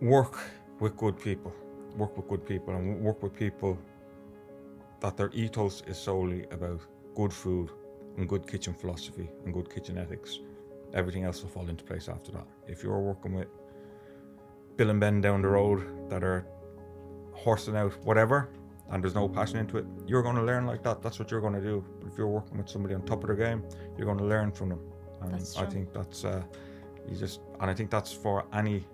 work with good people. Work with good people, and work with people that their ethos is solely about good food and good kitchen philosophy and good kitchen ethics. Everything else will fall into place after that. If you're working with Bill and Ben down the road that are horsing out whatever and there's no passion into it, you're going to learn like that. That's what you're going to do. But if you're working with somebody on top of their game, you're going to learn from them. And That's true. I think that's and I think that's for any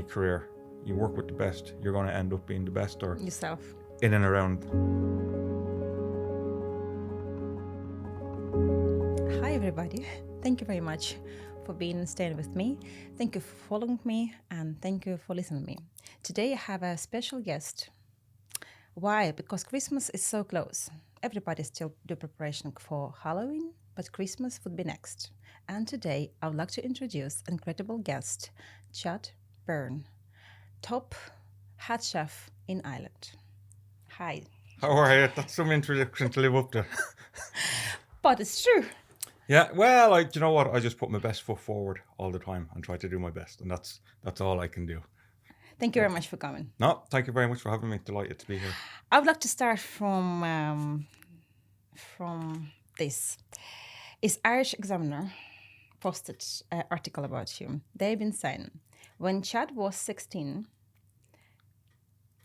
career. You work with the best, you're going to end up being the best or Yourself. in and around. Hi, everybody. Thank you very much for being and staying with me. Thank you for following me, and thank you for listening to me. Today I have a special guest. Why? Because Christmas is so close. Everybody still do preparation for Halloween, but Christmas would be next. And today I would like to introduce an incredible guest, Chad Byrne, top head chef in Ireland. Hi. How are you? That's some introduction to live up to. But it's true. Yeah, well, you know what? I just put my best foot forward all the time and try to do my best, and that's all I can do. Thank you very much for coming. No, thank you very much for having me. Delighted to be here. I would like to start from this. Is Irish Examiner posted an article about you. They've been saying, when Chad was 16,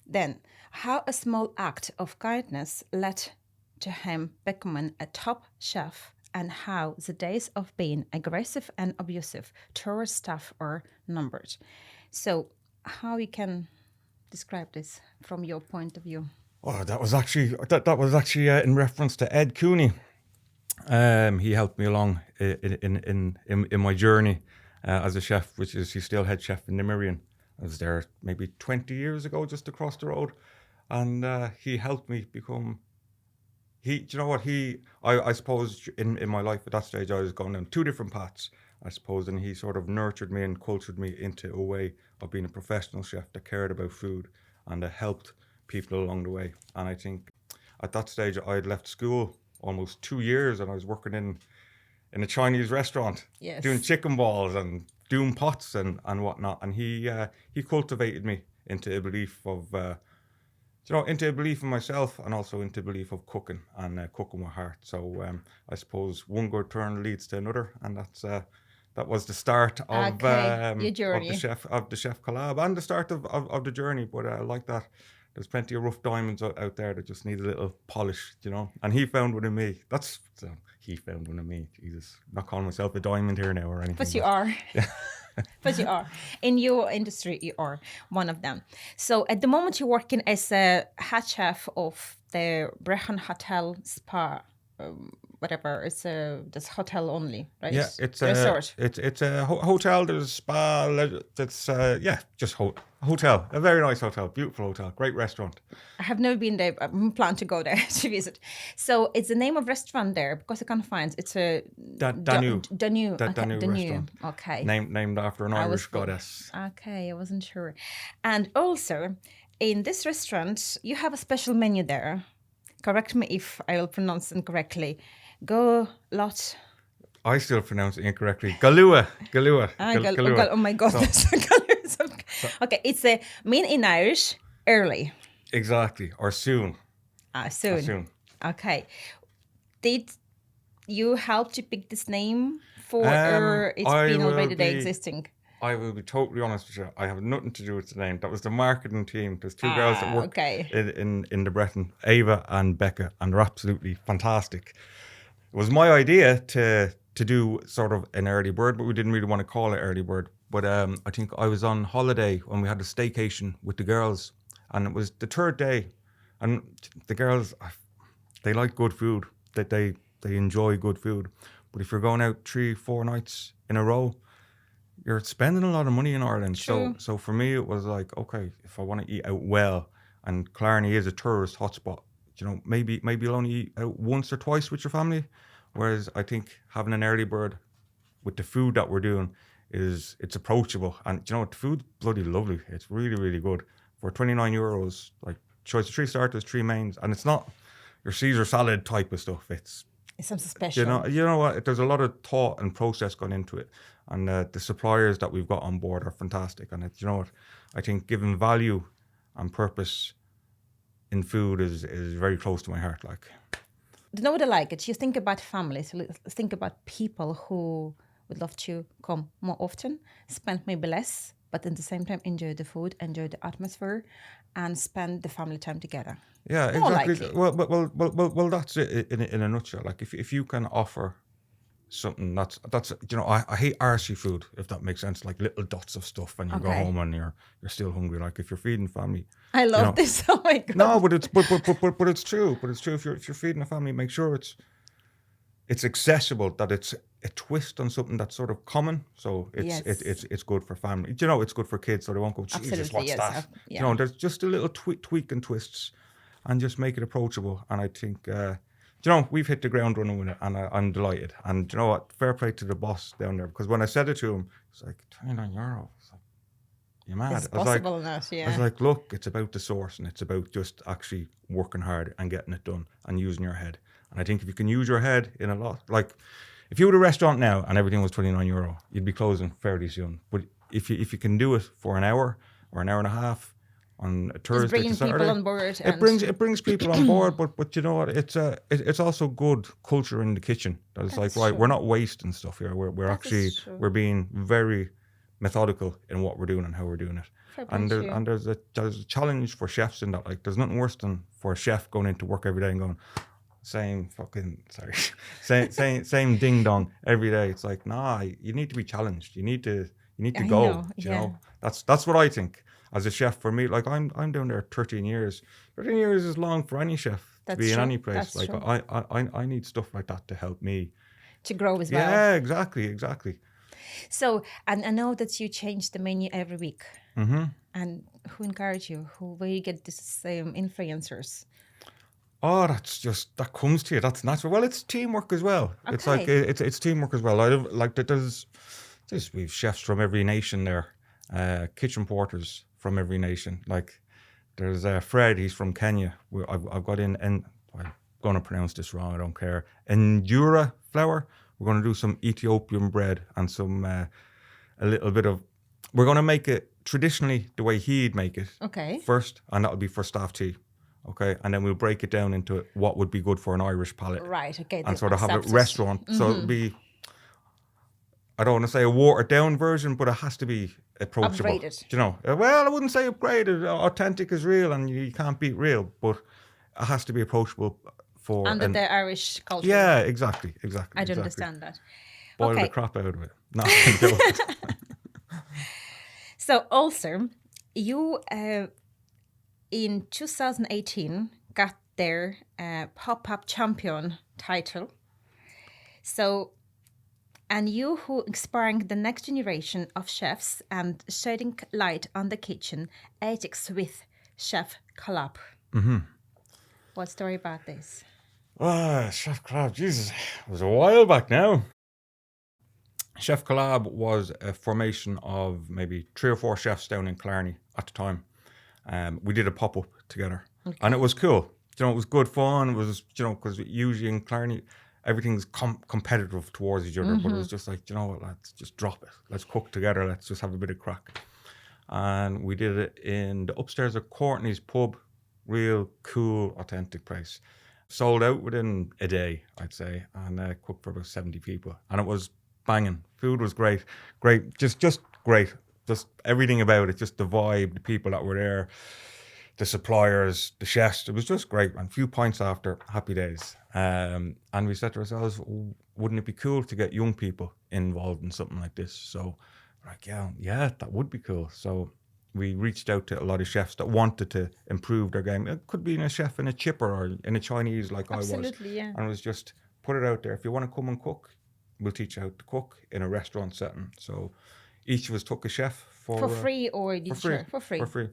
then how a small act of kindness led to him becoming a top chef, and how the days of being aggressive and abusive towards staff are numbered. So how you can describe this from your point of view? Oh, that was actually in reference to Ed Cooney. He helped me along in my journey as a chef, which is he's still head chef in Nimerian. I was there maybe 20 years ago, just across the road, and he helped me become. I suppose in my life at that stage I was going down two different paths, I suppose, and he sort of nurtured me and cultured me into a way of being a professional chef that cared about food and that helped people along the way. And I think at that stage I had left school almost 2 years, and I was working in a Chinese restaurant, Yes. doing chicken balls and doing pots and whatnot. And he cultivated me into a belief of into a belief in myself, and also into a belief of cooking and cooking with heart. So I suppose one good turn leads to another, and that was the start of your journey. of the chef collab and the start of the journey. But like that, there's plenty of rough diamonds out there that just need a little polish, And he found one in me. He found one in me. Jesus, not calling myself a diamond here now or anything. But you are. But you are. In your industry, you are one of them. So at the moment, you're working as a head chef of the Brecon Hotel Spa, whatever. It's this hotel only, right? Yeah, it's a resort. It's a hotel. There's a spa. It's just hotel. A very nice hotel, beautiful hotel, great restaurant. I have never been there. I plan to go there to visit. So it's the name of restaurant there because I can't find. It's a Danube. Danube. That Danube restaurant. Okay. Named after an Irish goddess. Okay, I wasn't sure. And also, in this restaurant, you have a special menu there. Correct me if I will pronounce it incorrectly. Lot. I still pronounce it incorrectly. Galua. Oh my goodness. Okay, it's a mean in Irish, early. Exactly, or soon. Soon. Okay. Did you help to pick this name for, or it's been already there existing? I will be totally honest with you. I have nothing to do with the name. That was the marketing team. There's two girls that work in the Breton, Ava and Becca, and they're absolutely fantastic. It was my idea to do sort of an early bird, but we didn't really want to call it early bird. But I think I was on holiday when we had a staycation with the girls, and it was the third day, and the girls, they like good food. They enjoy good food. But if you're going out 3-4 nights in a row, you're spending a lot of money in Ireland. True. So for me, it was like, okay, if I want to eat out well, and Killarney is a tourist hotspot, maybe you'll only eat out once or twice with your family. Whereas I think having an early bird with the food that we're doing it's approachable. And the food's bloody lovely. It's really, really good. For €29, like choice of 3 starters, 3 mains, and it's not your Caesar salad type of stuff. It's something special. You know what? There's a lot of thought and process gone into it. And the suppliers that we've got on board are fantastic. And you know what? I think giving value and purpose in food is very close to my heart. Like, you know what I like? It's you think about families, think about people who would love to come more often, spend maybe less, but at the same time enjoy the food, enjoy the atmosphere, and spend the family time together. Yeah, exactly. Well, that's it in a nutshell. Like, if you can offer something that's you know, I hate arsey food, if that makes sense, like little dots of stuff and you go home and you're still hungry. Like, if you're feeding family, I love this. Oh my god. No, but it's true. But it's true. If you're feeding a family, make sure it's accessible, that it's a twist on something that's sort of common. So it's good for family. You know, it's good for kids, so they won't go, Jesus, what's that? You know, there's just a little tweak and twists, and just make it approachable. And I think you know, we've hit the ground running with it, and I'm delighted. And you know what? Fair play to the boss down there, because when I said it to him, it's like €29. It's like, you're mad. It's possible enough, yeah. I was like, look, it's about the source, and it's about just actually working hard and getting it done and using your head. And I think if you can use your head in a lot, like if you were a restaurant now and everything was €29, you'd be closing fairly soon. But if you can do it for an hour or an hour and a half on a Thursday, it's bringing people on board. It brings people on board, but you know what? It's also good culture in the kitchen. That it's like, right, we're not wasting stuff here. We're being very methodical in what we're doing and how we're doing it. And there's a challenge for chefs in that. Like, there's nothing worse than for a chef going into work every day and going, same ding dong every day. It's like, nah, you need to be challenged. You need to go. You know, that's what I think. As a chef, for me, like I'm down there 13 years. 13 years is long for any chef to be in any place. Like, I need stuff like that to help me to grow as well. Yeah, exactly. So, and I know that you change the menu every week. Mm-hmm. And who encourage you? Where you get these influencers? Oh, that comes to you. That's natural. Well, it's teamwork as well. Okay. It's like it's teamwork as well. We've chefs from every nation there, kitchen porters from every nation. Like, there's Fred. He's from Kenya. I've got in, and I'm going to pronounce this wrong. I don't care. Endura flour. We're going to do some Ethiopian bread and some a little bit of. We're going to make it traditionally the way he'd make it. Okay. First, and that'll be for staff tea. Okay, and then we'll break it down into what would be good for an Irish palate. Right. Okay. And sort of have a restaurant. Mm-hmm. So it'll be. I don't want to say a watered down version, but it has to be approachable. Upgraded. You know, well, I wouldn't say upgraded. Authentic is real, and you can't beat real, but it has to be approachable for under the Irish culture. Yeah, exactly. I don't understand that. Boil the crap out of it. No. So also, you in 2018 got their pop-up champion title. So. And you who inspiring the next generation of chefs and shedding light on the kitchen ethics with Chef Collab. Mm-hmm. What story about this? Chef Collab, Jesus, it was a while back now. Chef Collab was a formation of maybe 3 or 4 chefs down in Killarney at the time. We did a pop-up together, and it was cool. You know, it was good fun. It was, you know, because usually in Killarney, everything's competitive towards each other, but it was just like, you know what, let's just drop it. Let's cook together. Let's just have a bit of crack. And we did it in the upstairs of Courtney's pub. Real cool, authentic place. Sold out within a day, I'd say, and cooked for about 70 people. And it was banging. Food was great. Just great. Just everything about it, just the vibe, the people that were there, the suppliers, the chefs. It was just great. And a few pints after, happy days. And we said to ourselves, wouldn't it be cool to get young people involved in something like this? So we're like, yeah, that would be cool. So we reached out to a lot of chefs that wanted to improve their game. It could be in a chef in a chipper or in a Chinese like Absolutely, I was. Yeah. And it was just put it out there. If you want to come and cook, we'll teach you how to cook in a restaurant setting. So each of us took a chef for free or for free.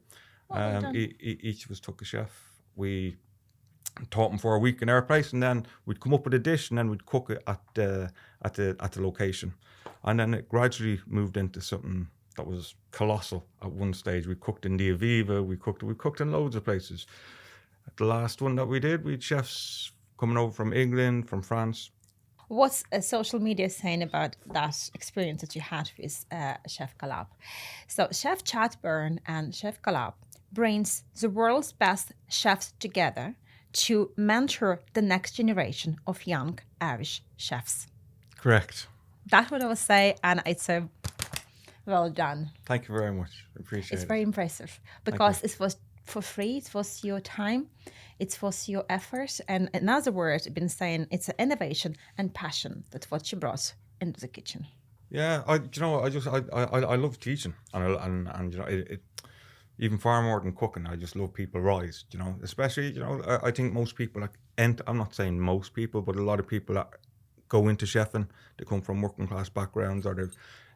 Each of us took a chef. We taught them for a week in our place, and then we'd come up with a dish, and then we'd cook it at the location, and then it gradually moved into something that was colossal. At one stage, we cooked in the Aviva. We cooked in loads of places. At the last one that we did, we had chefs coming over from England, from France, What's social media saying about that experience that you had with Chef Collab? So Chef Chad Byrne and Chef Collab brings the world's best chefs together to mentor the next generation of young Irish chefs. Correct. That's what I would say, and it's a well done. Thank you very much. Appreciate it. It's very impressive because it was for free. It was your time. It was your effort. And another word I've been saying, it's an innovation and passion. That's what you brought into the kitchen. Yeah, I love teaching, and you know, it even far more than cooking. I just love people rise. You know, especially I think most people I'm not saying most people, but a lot of people that go into chefing, they come from working class backgrounds, or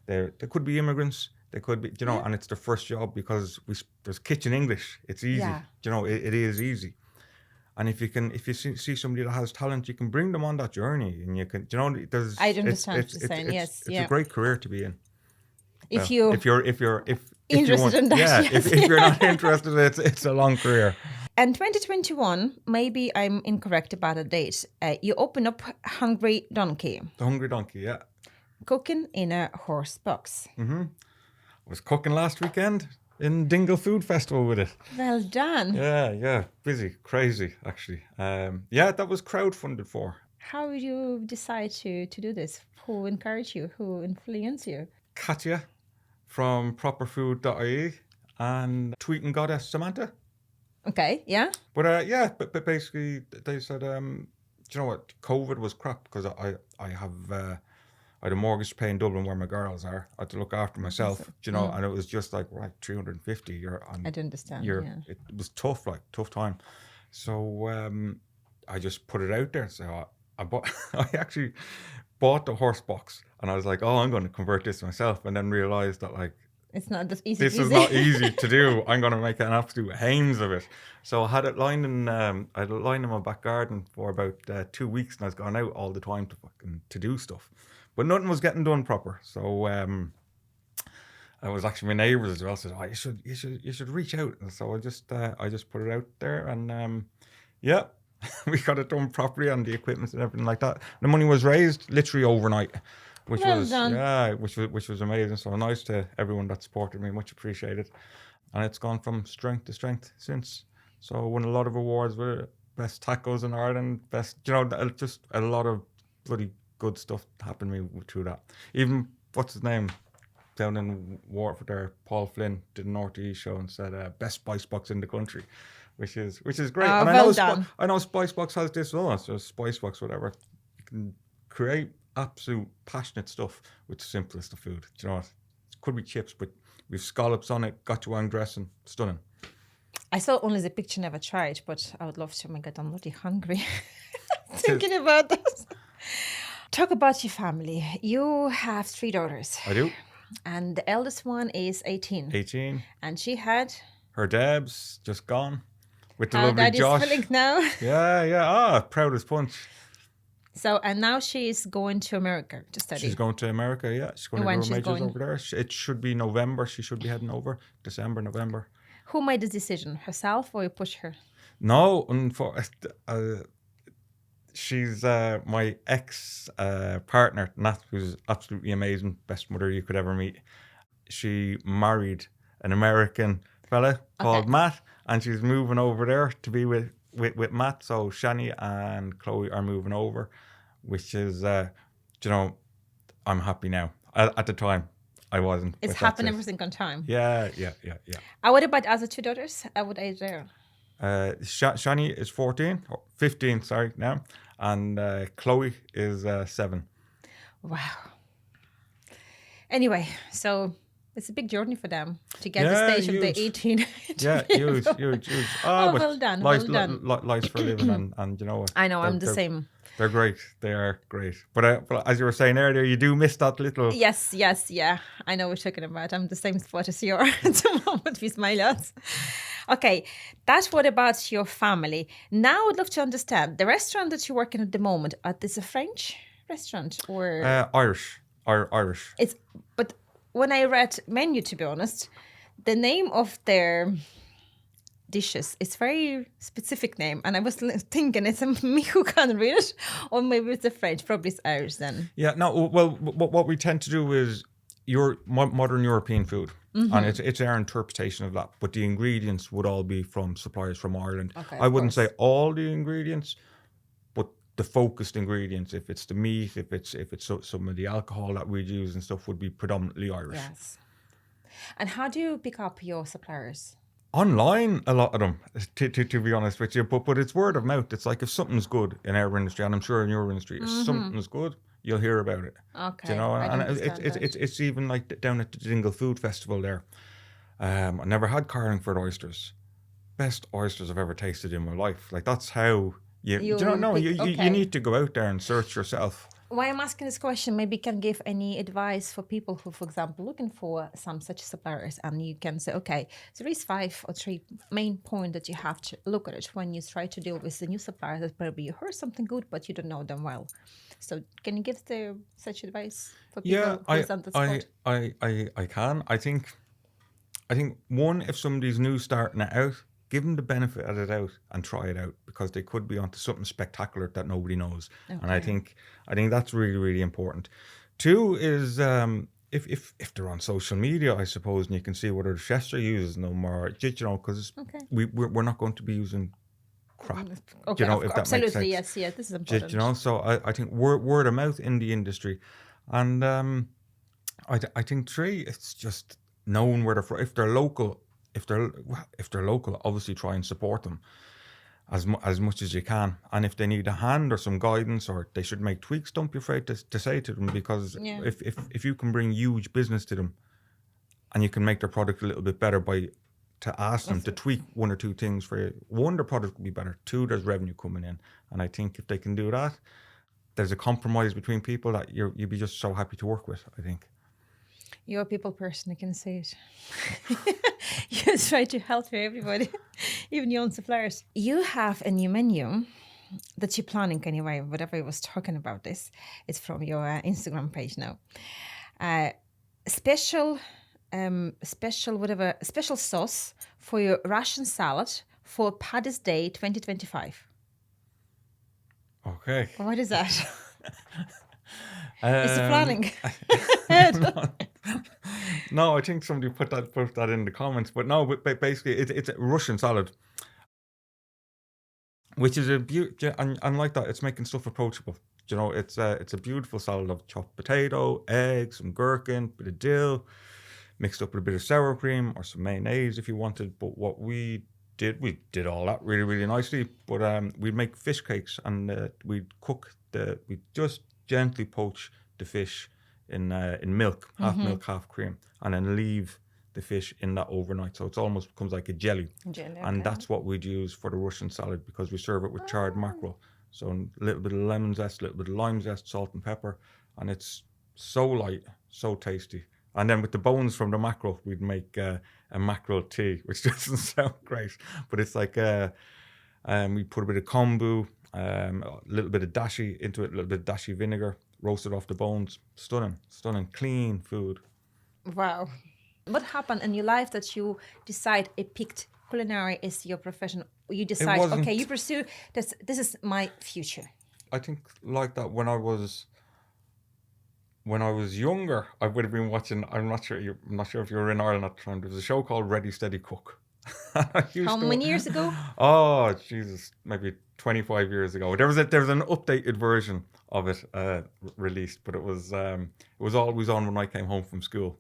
they could be immigrants. They could be, and it's their first job because there's kitchen English. It's easy. Yeah. It is easy. And if you see somebody that has talent, you can bring them on that journey, and you can, there's. I understand what you're saying. Yes, it's a great career to be in. If you're interested in that, yes. if you're not interested, it's a long career. And 2021, maybe I'm incorrect about the date. You open up Hungry Donkey. The Hungry Donkey, yeah. Cooking in a horse box. Mm-hmm. I was cooking last weekend in Dingle Food Festival with it. Well done. Yeah. Busy, crazy, actually. That was crowdfunded for. How did you decide to do this? Who encouraged you? Who influenced you? Katya from properfood.ie and Tweeting Goddess Samantha. Okay, yeah. But basically they said, you know what, COVID was crap because I had a mortgage to pay in Dublin where my girls are. I had to look after myself, and it was just like, right, 350. I do understand. It was tough time. So I just put it out there. So I actually bought the horse box, and I was like, oh, I'm going to convert this myself, and then realized that it's not just easy. This is not easy to do. I'm going to make an absolute hames of it. So I had it lined in my back garden for about 2 weeks, and I was going out all the time to do stuff, but nothing was getting done proper. So I was actually, my neighbours as well said, oh, you should reach out. And so I just put it out there, and we got it done properly, and the equipment and everything like that. The money was raised literally overnight. Which was amazing. So nice to everyone that supported me, much appreciated. And it's gone from strength to strength since. So I won a lot of awards with best tacos in Ireland, best, just a lot of bloody good stuff happened to me through that. Even what's his name down in Waterford there, Paul Flynn did an RTE show and said best spice box in the country, which is great. And I know Spice Box has this, so Spice Box, whatever. You can create absolute passionate stuff with the simplest of food. Do you know what? It could be chips, but we've scallops on it, gochujang dressing, stunning. I saw only the picture, never tried, but I would love to. Oh my God, I'm really hungry thinking about this. Talk about your family. You have 3 daughters. I do. And the eldest one is 18. 18. And she had? Her Deb's just gone with the lovely Josh. Feeling now. Yeah. Proud as punch. So, and now she's going to America to study. She's going to America, yeah. She's going to do her majors over there. It should be November. She should be heading over. December, November. Who made the decision? Herself, or you push her? No, she's my ex-partner, Nat, who's absolutely amazing. Best mother you could ever meet. She married an American fella called Matt, and she's moving over there to be with Matt. So Shani and Chloe are moving over, which is, I'm happy now. At the time, I wasn't. It's happened everything on time. Yeah. What about other 2 daughters? What age there? Shani is 15, sorry, now. And Chloe is 7. Wow. Anyway, so it's a big journey for them to get the stage of the 18. Yeah, huge. Well done. Life's for living, and you know what? I know, I'm the same. They're great. They are great. But as you were saying earlier, you do miss that little... Yes, yeah. I know what you're talking about. I'm the same spot as you are at the moment with my lads. Okay, that's what about your family. Now I'd love to understand, the restaurant that you're working at the moment, is a French restaurant or... Irish. Irish. But when I read menu, to be honest, the name of their dishes. It's very specific name, and I was thinking it's me who can't read it, or maybe it's the French. Probably it's Irish then. Yeah, no. Well, what we tend to do is your modern European food, and it's our interpretation of that. But the ingredients would all be from suppliers from Ireland. Okay, I wouldn't say all the ingredients, but the focused ingredients. If it's the meat, if it's some of the alcohol that we use and stuff, would be predominantly Irish. Yes. And how do you pick up your suppliers? Online, a lot of them, to be honest with you, but it's word of mouth. It's like if something's good in our industry, and I'm sure in your industry, if something's good, you'll hear about it. Okay, Do you know, and it's it's even like down at the Dingle Food Festival there. I never had Carlingford oysters, best oysters I've ever tasted in my life. Like that's how you need to go out there and search yourself. Why I'm asking this question, maybe you can give any advice for people who, for example, looking for some such suppliers, and you can say, okay, so there is 5 or 3 main points that you have to look at it when you try to deal with the new suppliers that probably you heard something good, but you don't know them well. So can you give such advice for people who is on the spot? I can. I think one, if somebody's new starting it out, give them the benefit of the doubt and try it out, because they could be onto something spectacular that nobody knows. Okay. And I think that's really, really important. 2 is if they're on social media, I suppose, and you can see what other chefs are using them, or because we're not going to be using crap. Okay, if that absolutely, makes sense. yes, this is important. So I think word of mouth in the industry, and I think 3, it's just knowing where they're from. If they're local. If they're local, obviously try and support them as much as you can. And if they need a hand or some guidance, or they should make tweaks, don't be afraid to say to them, because if you can bring huge business to them, and you can make their product a little bit better to ask them to tweak 1 or 2 things for you. 1, their product will be better. 2, there's revenue coming in. And I think if they can do that, there's a compromise between people that you'd be just so happy to work with, I think. You're a people person, I can say it. You try to help everybody, even your own suppliers. You have a new menu that you're planning anyway, whatever I was talking about this. It's from your Instagram page now. Special sauce for your Russian salad for Paddy's Day 2025. Okay. What is that? Is it planning? No, I think somebody put that in the comments, but no. But basically, it's a Russian salad, which is and like that, it's making stuff approachable. It's a beautiful salad of chopped potato, eggs, some gherkin, bit of dill, mixed up with a bit of sour cream or some mayonnaise if you wanted. But what we did all that really, really nicely. But we'd make fish cakes, and we'd just gently poach the fish in milk, half milk, half cream, and then leave the fish in that overnight, so it almost becomes like a jelly. And that's what we'd use for the Russian salad, because we serve it with charred mackerel. So a little bit of lemon zest, a little bit of lime zest, salt and pepper, and it's so light, so tasty. And then with the bones from the mackerel, we'd make a mackerel tea, which doesn't sound great, but it's like we put a bit of kombu, a little bit of dashi into it, a little bit of dashi vinegar, roasted off the bones. Stunning, clean food. Wow. What happened in your life that you decide picked culinary as your profession? You decide, okay, you pursue this is my future. I think like that when I was younger, I would have been watching, I'm not sure if you were in Ireland at the time, there was a show called Ready Steady Cook. How many years ago? Oh, Jesus, maybe 25 years ago. There was an updated version of it released, but it was always on when I came home from school.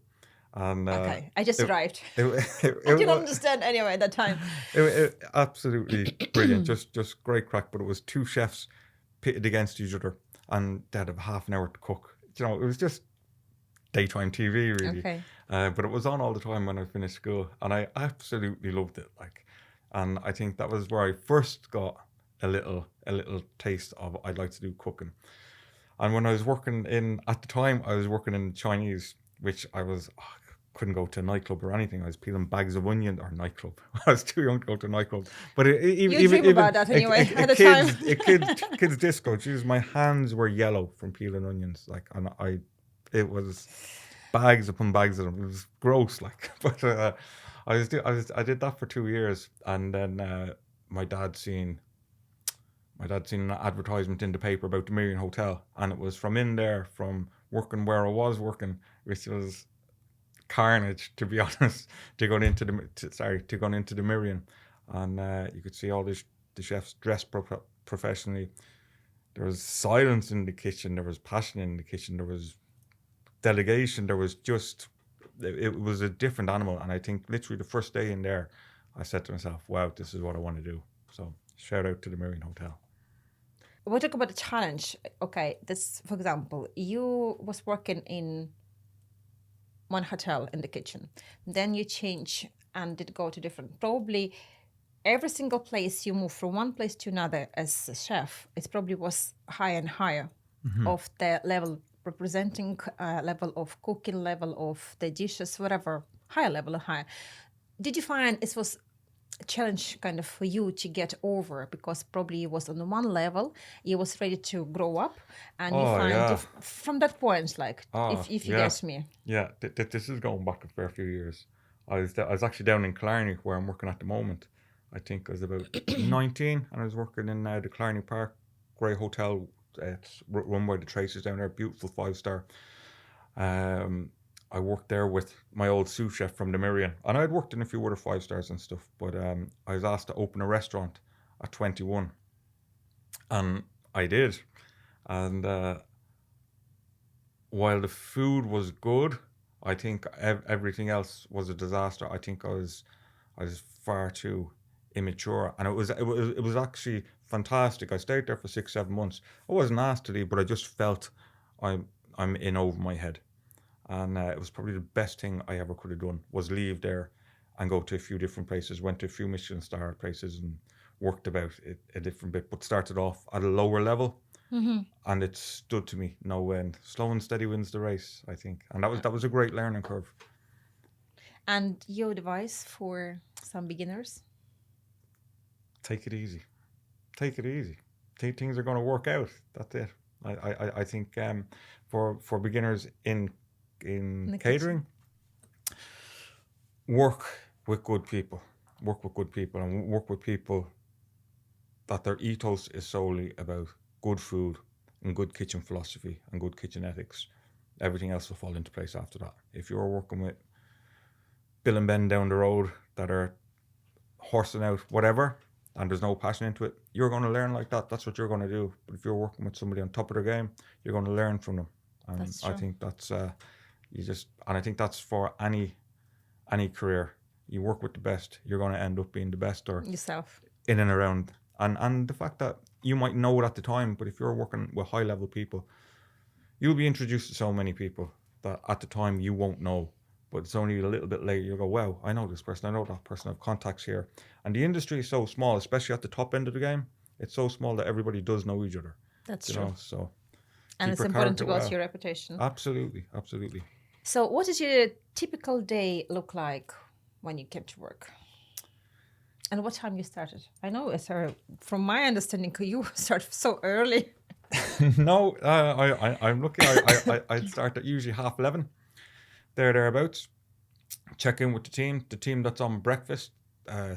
And okay, I just arrived. I didn't understand anyway at that time. It absolutely brilliant, just great crack. But it was 2 chefs pitted against each other, and they had half an hour to cook. It was just daytime TV, really. Okay. But it was on all the time when I finished school, and I absolutely loved it. And I think that was where I first got a little taste of I'd like to do cooking. And when I was working at the time, I was working in Chinese, which I couldn't go to a nightclub or anything. I was peeling bags of onion, or nightclub. I was too young to go to a nightclub. But even about that anyway at the time. Kids disco. Jeez, my hands were yellow from peeling onions. It was bags upon bags of them. It was gross, but I did that for 2 years, and then my dad seen an advertisement in the paper about the Miriam Hotel, and it was from in there, from working where I was working, which was carnage, to be honest, to go into the Miriam, and you could see all the chefs dressed professionally. There was silence in the kitchen. There was passion in the kitchen. There was delegation. There was just, it was a different animal. And I think literally the first day in there, I said to myself, wow, this is what I want to do. So shout out to the Miriam Hotel. We'll talk about the challenge. Okay, this, for example, you was working in one hotel in the kitchen. Then you change and did go to different, probably every single place you move from one place to another as a chef, it probably was higher and higher of the level, representing level of cooking, level of the dishes, whatever, higher level or higher. Did you find it was a challenge kind of for you to get over, because probably you was on one level, you was ready to grow up, and you find from that point, like, if you get me. Yeah, this is going back a fair few years. I was actually down in Killarney, where I'm working at the moment. I think I was about 19, and I was working in the Killarney Park Grey Hotel. It's run by the Tracers down there, beautiful 5-star. I worked there with my old sous chef from the Miriam, and I'd worked in a few other 5-stars and stuff, but I was asked to open a restaurant at 21, and I did. And while the food was good, I think everything else was a disaster. I think I was far too immature, and it was actually fantastic. I stayed there for 6-7 months. I wasn't asked to leave, but I just felt I'm in over my head, and it was probably the best thing I ever could have done, was leave there and go to a few different places. Went to a few Michelin star places and worked about it a different bit, but started off at a lower level, and it stood to me no end. Slow and steady wins the race, I think, and that was a great learning curve. And your advice for some beginners? Take it easy. Take it easy. Things are going to work out. That's it. I think for beginners in catering, work with good people. Work with good people, and work with people that their ethos is solely about good food and good kitchen philosophy and good kitchen ethics. Everything else will fall into place after that. If you're working with Bill and Ben down the road that are horsing out whatever, and there's no passion into it, you're going to learn like that. That's what you're going to do. But if you're working with somebody on top of their game, you're going to learn from them. And that's true. I think that's and I think that's for any career. You work with the best, you're going to end up being the best, or yourself, in and around. And the fact that you might know it at the time, but if you're working with high level people, you'll be introduced to so many people that at the time you won't know. But it's only a little bit later you'll go, wow, I know this person, I know that person, I have contacts here. And the industry is so small, especially at the top end of the game. It's so small that everybody does know each other. That's true. So, and it's important to build your reputation. Absolutely, absolutely. So what does your typical day look like when you came to work? And what time you started? I know, from my understanding, you start so early. No, I'm lucky. I start at usually 11:30. Thereabouts. Check in with the team that's on breakfast.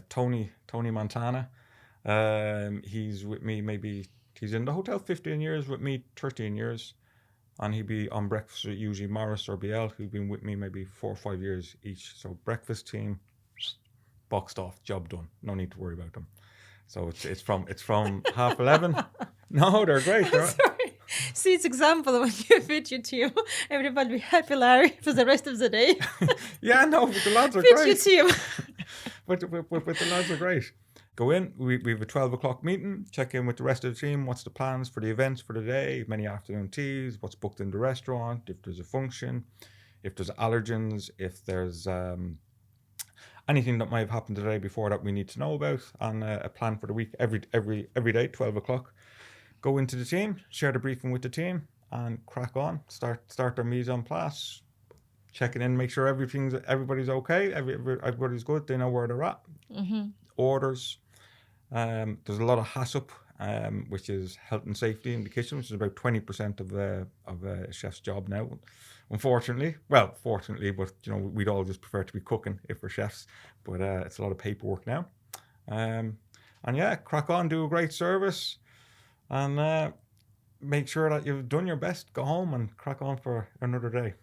Tony Montana. He's with me, maybe he's in the hotel 15 years, with me 13 years, and he'd be on breakfast with usually Morris or BL, who've been with me maybe 4 or 5 years each. So breakfast team, boxed off, job done. No need to worry about them. So it's from 11:30. No, they're great. Sorry. See, it's example when you fit your team, everybody be happy, Larry, for the rest of the day. Yeah, no, but the lads are fit great. Fit your team. but the lads are great. Go in, we have a 12 o'clock meeting, check in with the rest of the team, what's the plans for the events for the day, many afternoon teas, what's booked in the restaurant, if there's a function, if there's allergens, if there's anything that might have happened the day before that we need to know about, and a plan for the week every day, 12 o'clock. Go into the team, share the briefing with the team, and crack on. Start their mise en place, checking in, make sure everybody's okay, everybody's good, they know where they're at. Mm-hmm. Orders. There's a lot of HACCP, which is health and safety in the kitchen, which is about 20% of a chef's job now. unfortunately. Fortunately, but we'd all just prefer to be cooking if we're chefs. But it's a lot of paperwork now. And yeah, crack on, do a great service, and make sure that you've done your best. Go home and crack on for another day.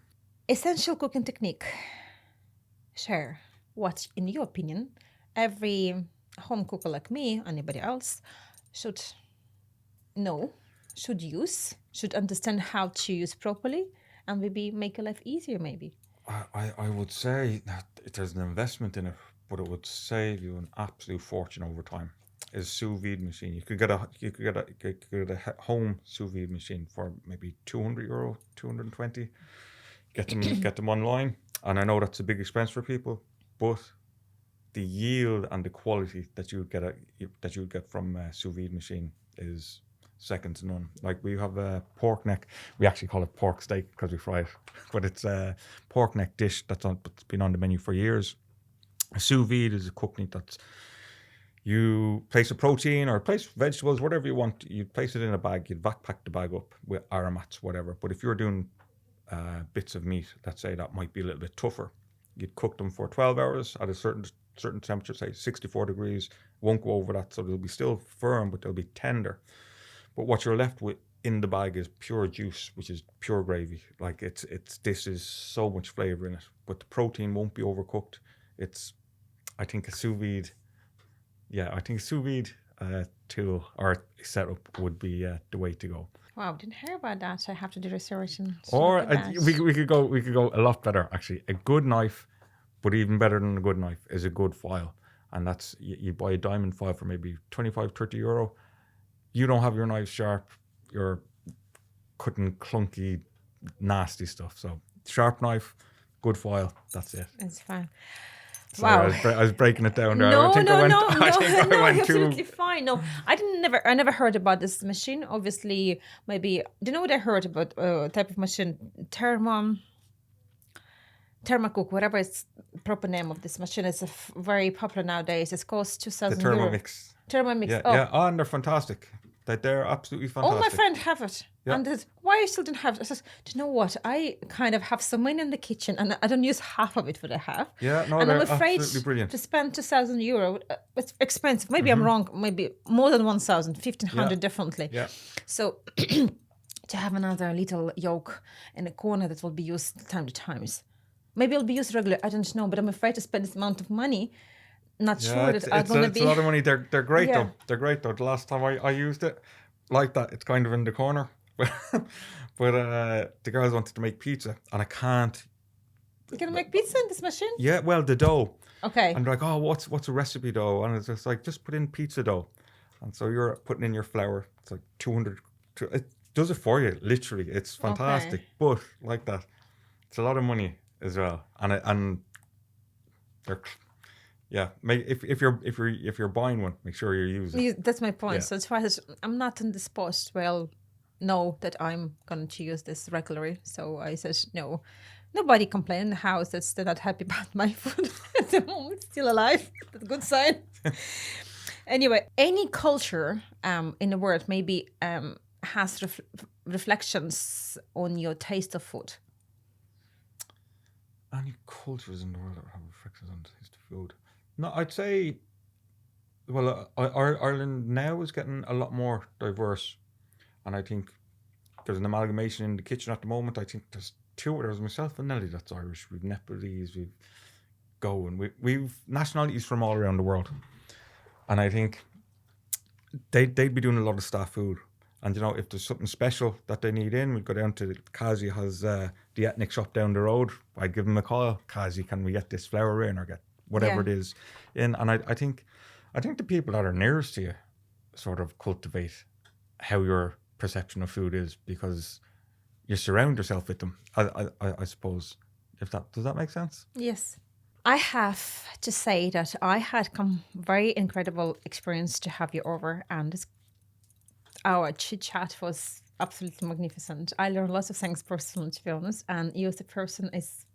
Essential cooking technique. Share what, in your opinion, every home cooker like me, anybody else, should know, should use, should understand how to use properly, and maybe make your life easier, maybe. I would say that there's an investment in it, but it would save you an absolute fortune over time. Is sous vide machine. You could get a home sous vide machine for maybe €200, 220. Get them online, and I know that's a big expense for people, but the yield and the quality that you would get from a sous vide machine is second to none. Like, we have a pork neck. We actually call it pork steak because we fry it, but it's a pork neck dish that's been on the menu for years. A sous vide is a technique that's, you place a protein or place vegetables, whatever you want. You place it in a bag. You'd backpack the bag up with aromats, whatever. But if you're doing bits of meat, let's say, that might be a little bit tougher, you'd cook them for 12 hours at a certain temperature, say 64 degrees. Won't go over that, so they'll be still firm, but they'll be tender. But what you're left with in the bag is pure juice, which is pure gravy. Like, this is so much flavor in it, but the protein won't be overcooked. I think a sous vide tool or setup would be the way to go. Wow, didn't hear about that. I have to do research. Or we could go a lot better, actually. A good knife, but even better than a good knife, is a good file. And that's, you buy a diamond file for maybe 25, 30 euro. You don't have your knife sharp. You're cutting clunky, nasty stuff. So sharp knife, good file. That's it. It's fine. Sorry, wow. I was breaking it down there. No, absolutely fine. No, I never heard about this machine. Obviously, maybe, do you know what I heard about type of machine? Thermacook, whatever is proper name of this machine. It's very popular nowadays. It costs 2,000 euro. Thermomix. Thermomix. Yeah, and they're fantastic. They're absolutely fantastic. All my friends have it. Yeah. And why I still don't have it? I said, do you know what? I kind of have some money in the kitchen and I don't use half of it what I have. Yeah, no, and I'm afraid absolutely brilliant. To spend 2,000 euro. It's expensive. Maybe I'm wrong. Maybe more than 1,000, 1,500 definitely. Yeah. So to have another little yoke in a corner that will be used time to times. Maybe it'll be used regularly. I don't know, but I'm afraid to spend this amount of money. Not sure that I'm going to be. It's a lot of money. They're great though. They're great though. The last time I used it like that, it's kind of in the corner. But the girls wanted to make pizza, and I can't. You can make pizza in this machine? Yeah, well, the dough. Okay. And they're like, oh, what's a recipe dough? And it's just like, just put in pizza dough. And so you're putting in your flour. It's like 200. It does it for you, literally. It's fantastic. Okay. But like that, it's a lot of money as well. And they're. Yeah, if you're buying one, make sure you're using it. That's my point. Yeah. So as far as I'm not in this post, well, know that I'm going to use this regularly. So I said no. Nobody complained in the house that they're not happy about my food at the moment. Still alive. That's a good sign. Anyway, any culture in the world maybe has reflections on your taste of food. Any cultures in the world that have reflections on the taste of food? No, I'd say, well, Ireland now is getting a lot more diverse, and I think there's an amalgamation in the kitchen at the moment. I think there's two. There's myself and Nelly that's Irish. We've Nepalese. We've nationalities from all around the world, and I think they'd be doing a lot of staff food. And if there's something special that they need in, we'd go down to Kazi has the ethnic shop down the road. I'd give them a call. Kazi, can we get this flour in or get whatever it is in? And I think the people that are nearest to you sort of cultivate how your perception of food is, because you surround yourself with them. I suppose, does that make sense? Yes. I have to say that I had very incredible experience to have you over, and our chit chat was absolutely magnificent. I learned lots of things personally, to be honest, and you as a person is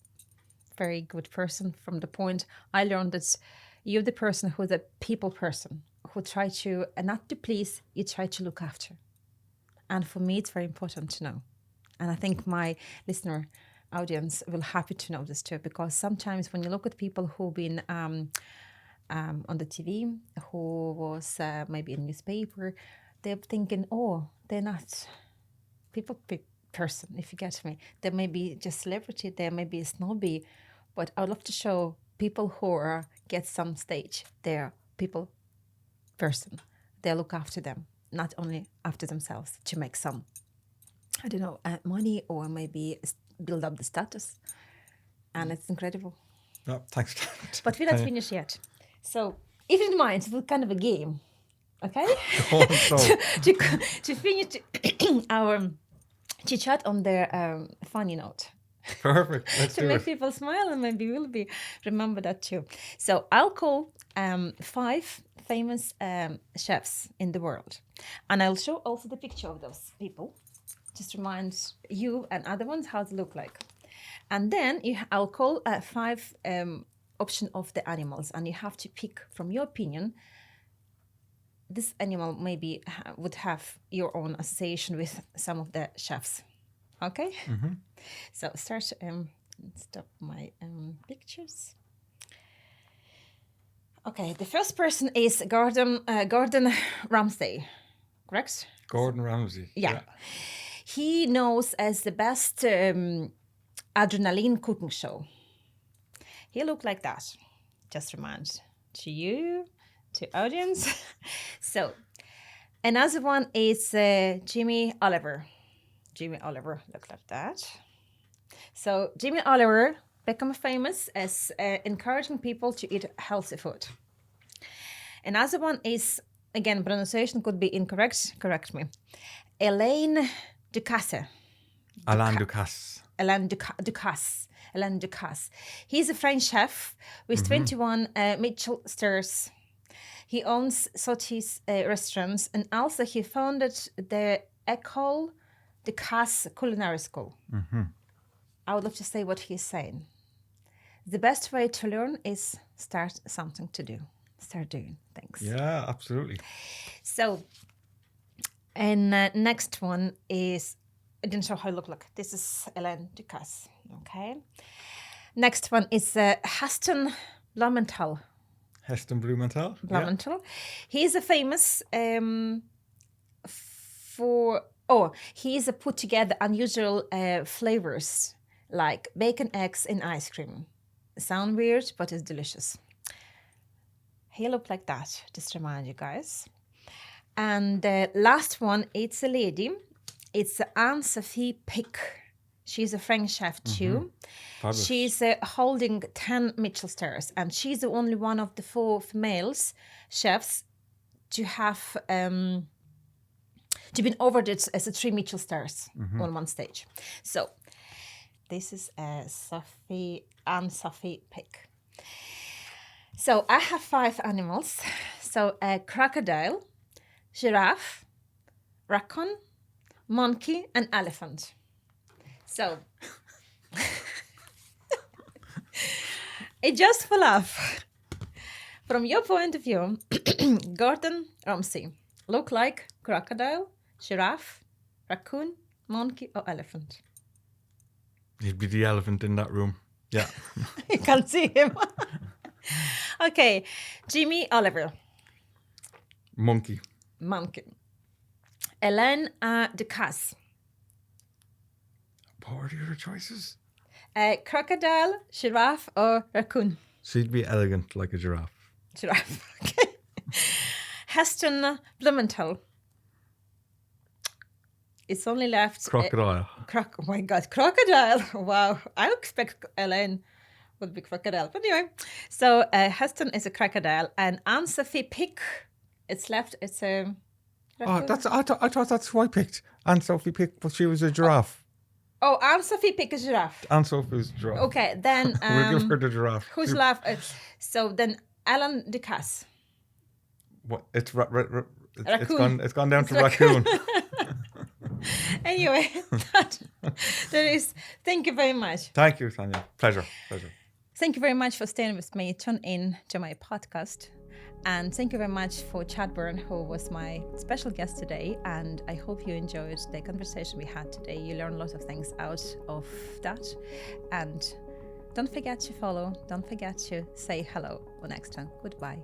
very good person. From the point I learned that you're the person who's a people person, who try to, and not to please, you try to look after. And for me, it's very important to know. And I think my listener audience will happy to know this too, because sometimes when you look at people who've been on the TV, who was maybe in newspaper, they're thinking, oh, they're not people person, if you get me. They may be just celebrity, they may be snobby, but I would love to show people who are get some stage. They're people person. They look after them, not only after themselves to make some, I don't know, money or maybe build up the status. And it's incredible. Oh, thanks. But we're not finished yet. So if you don't mind, it's kind of a game, okay? to finish our chit-chat on the funny note. Perfect. Let's to make people smile, and maybe we'll be remember that too. So I'll call 5 famous chefs in the world, and I'll show also the picture of those people, just remind you and other ones how they look like. And then I'll call 5 option of the animals, and you have to pick from your opinion. This animal maybe would have your own association with some of the chefs. Okay? Mm-hmm. So stop my pictures. Okay, the first person is Gordon Ramsay, correct? Gordon Ramsay. Yeah. He knows as the best adrenaline cooking show. He looked like that. Just remind to you, to audience. So, another one is Jamie Oliver. Jamie Oliver looked like that. So, Jamie Oliver became famous as encouraging people to eat healthy food. Another one is, again, pronunciation could be incorrect. Correct me. Alain Ducasse. Alain Ducasse. Alain Ducasse. Alain Ducasse. He's a French chef with 21 Michelin stars. He owns Sotis restaurants, and also he founded the École Ducasse Culinary School. Mm-hmm. I would love to say what he's saying. The best way to learn is start something to do. Start doing things. Yeah, absolutely. So, and next one is, I didn't show how I look like. This is Alain Ducasse. Okay. Next one is Heston Blumenthal. Heston Blumenthal. Blumenthal. Yeah. He's a famous he's put together unusual flavors like bacon, eggs, and ice cream. Sound weird, but it's delicious. He looked like that, just to remind you guys. And the last one, it's a lady. It's Anne-Sophie Pic. She's a French chef too. Mm-hmm. She's holding 10 Michelin stars, and she's the only one of the 4 female chefs to have to be awarded as a 3 Michelin stars on one stage. So this is Anne-Sophie Pic. So I have 5 animals. So a crocodile, giraffe, raccoon, monkey, and elephant. So it just for laugh. From your point of view, Gordon Ramsay look like crocodile, giraffe, raccoon, monkey, or elephant? He'd be the elephant in that room. Yeah. You can't see him. Okay, Jamie Oliver. Monkey. Alain Ducasse. What are your choices? Crocodile, giraffe, or raccoon? She'd be elegant like a giraffe. Giraffe, okay. Heston Blumenthal. It's only left... Crocodile. Oh my God, crocodile. Wow. I expect Alain would be crocodile. But anyway, so Heston is a crocodile, and Anne-Sophie Pic, it's left, it's a... Raccoon. I thought that's who I picked. Anne-Sophie Pic, but she was a giraffe. Oh, Anne-Sophie Pic is giraffe. Anne-Sophie's giraffe. Okay, then... we'll give her the giraffe. Who's left? So then Alain Ducasse. What? It's gone down to raccoon. Anyway, that is... Thank you very much. Thank you, Tanya. Pleasure. Thank you very much for staying with me. Tune in to my podcast. And thank you very much for Chad Byrne, who was my special guest today. And I hope you enjoyed the conversation we had today. You learned a lot of things out of that. And don't forget to follow. Don't forget to say hello. Until next time. Goodbye.